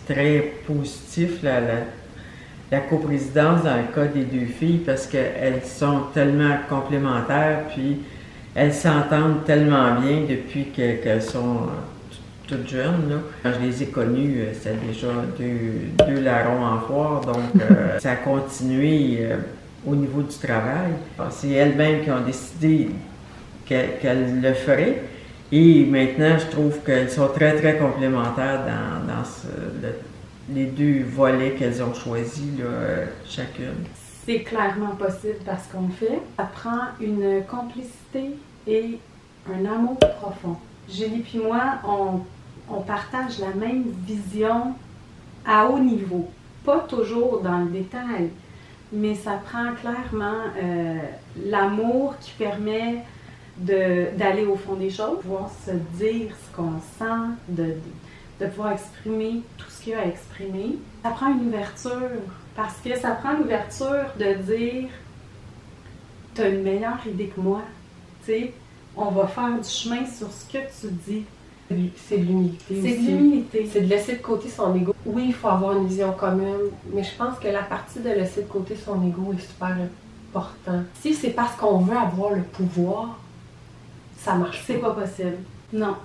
très positif, la coprésidence dans le cas des deux filles, parce qu'elles sont tellement complémentaires, puis elles s'entendent tellement bien depuis qu'elles sont toutes jeunes. Là. Quand je les ai connues, c'était déjà deux larrons en foire, donc ça a continué au niveau du travail. C'est elles-mêmes qui ont décidé qu'elles le feraient. Et maintenant, je trouve qu'elles sont très, très complémentaires dans les deux volets qu'elles ont choisis, là, chacune. C'est clairement possible parce qu'on fait. Ça prend une complicité et un amour profond. Julie puis moi, on partage la même vision à haut niveau. Pas toujours dans le détail, mais ça prend clairement l'amour qui permet d'aller au fond des choses, pouvoir se dire ce qu'on sent, de pouvoir exprimer tout ce qu'il y a à exprimer. Ça prend une ouverture, parce que ça prend l'ouverture de dire « t'as une meilleure idée que moi, tu sais, on va faire du chemin sur ce que tu dis ». C'est de l'humilité aussi. C'est de l'humilité. C'est de laisser de côté son ego. Oui, il faut avoir une vision commune, mais je pense que la partie de laisser de côté son ego est super important. Si c'est parce qu'on veut avoir le pouvoir, ça marche. C'est pas possible. Non.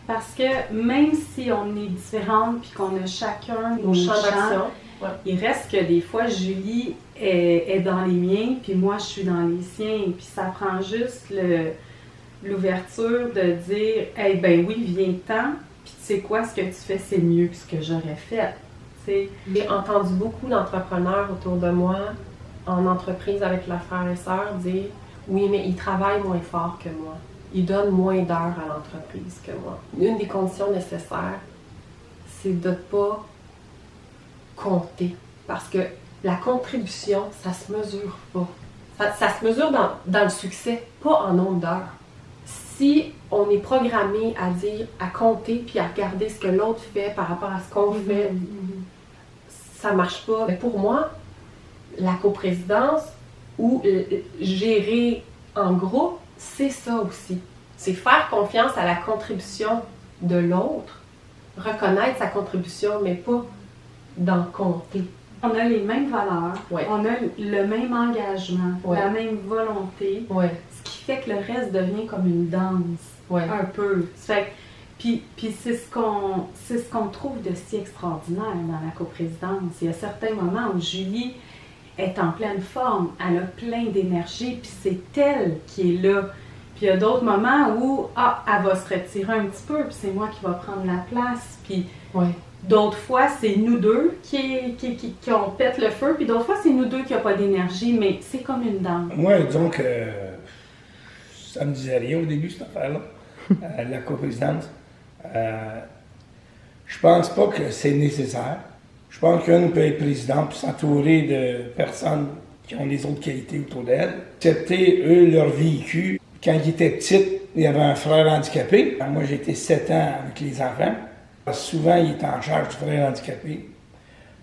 Parce que même si on est différentes puis qu'on a chacun nos champs d'action, ouais. Il reste que des fois, Julie est dans les miens puis moi, je suis dans les siens. Puis ça prend juste l'ouverture de dire « Hey, ben oui, viens-t'en, puis tu sais quoi, ce que tu fais, c'est mieux que ce que j'aurais fait. » J'ai entendu beaucoup d'entrepreneurs autour de moi, en entreprise avec leurs frères et sœurs, dire « Oui, mais ils travaillent moins fort que moi. Ils donnent moins d'heures à l'entreprise que moi. » Une des conditions nécessaires, c'est de ne pas compter. Parce que la contribution, ça se mesure pas. Ça se mesure dans le succès, pas en nombre d'heures. Si on est programmé à dire, à compter puis à regarder ce que l'autre fait par rapport à ce qu'on fait, ça marche pas. Mais pour moi, la coprésidence ou gérer en groupe, c'est ça aussi. C'est faire confiance à la contribution de l'autre, reconnaître sa contribution, mais pas d'en compter. On a les mêmes valeurs, ouais. On a le même engagement, ouais. La même volonté, ouais. Ce qui fait que le reste devient comme une danse, ouais. Un peu. Puis c'est ce qu'on trouve de si extraordinaire dans la coprésidence. Il y a certains moments où Julie est en pleine forme, elle a plein d'énergie, puis c'est elle qui est là. Puis il y a d'autres moments où elle va se retirer un petit peu, puis c'est moi qui va prendre la place. Puis ouais. D'autres fois, c'est nous deux qui on pète le feu, puis d'autres fois, c'est nous deux qui n'ont pas d'énergie, mais c'est comme une danse. Moi, disons que ça me disait rien au début, cette affaire-là, la coprésidence. Je pense pas que c'est nécessaire. Je pense qu'une peut être présidente pour s'entourer de personnes qui ont les autres qualités autour d'elle. Accepter, eux, leur vécu. Quand ils étaient petites, il y avait un frère handicapé. Moi, j'ai été 7 ans avec les enfants. Souvent, il était en charge du frère handicapé.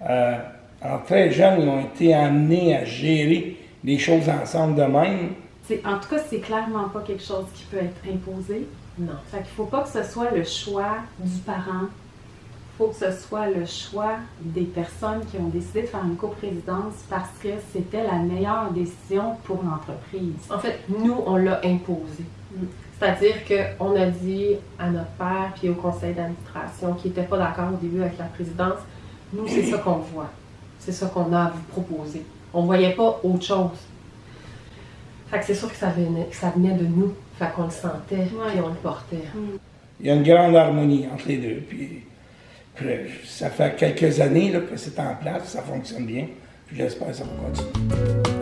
Alors, très jeunes, ils ont été amenés à gérer les choses ensemble de même. En tout cas, c'est clairement pas quelque chose qui peut être imposé. Non. Fait qu'il faut pas que ce soit le choix du parent. Il faut que ce soit le choix des personnes qui ont décidé de faire une coprésidence parce que c'était la meilleure décision pour l'entreprise. En fait, nous, on l'a imposé. C'est-à-dire qu'on a dit à notre père puis au conseil d'administration qui n'était pas d'accord au début avec la présidence, nous, c'est ça qu'on voit. C'est ça qu'on a à vous proposer. On ne voyait pas autre chose. Fait que c'est sûr que ça venait de nous. Fait qu'on le sentait puis on le portait. Il y a une grande harmonie entre les deux. Puis ça fait quelques années là, que c'est en place, ça fonctionne bien. Puis j'espère que ça va continuer.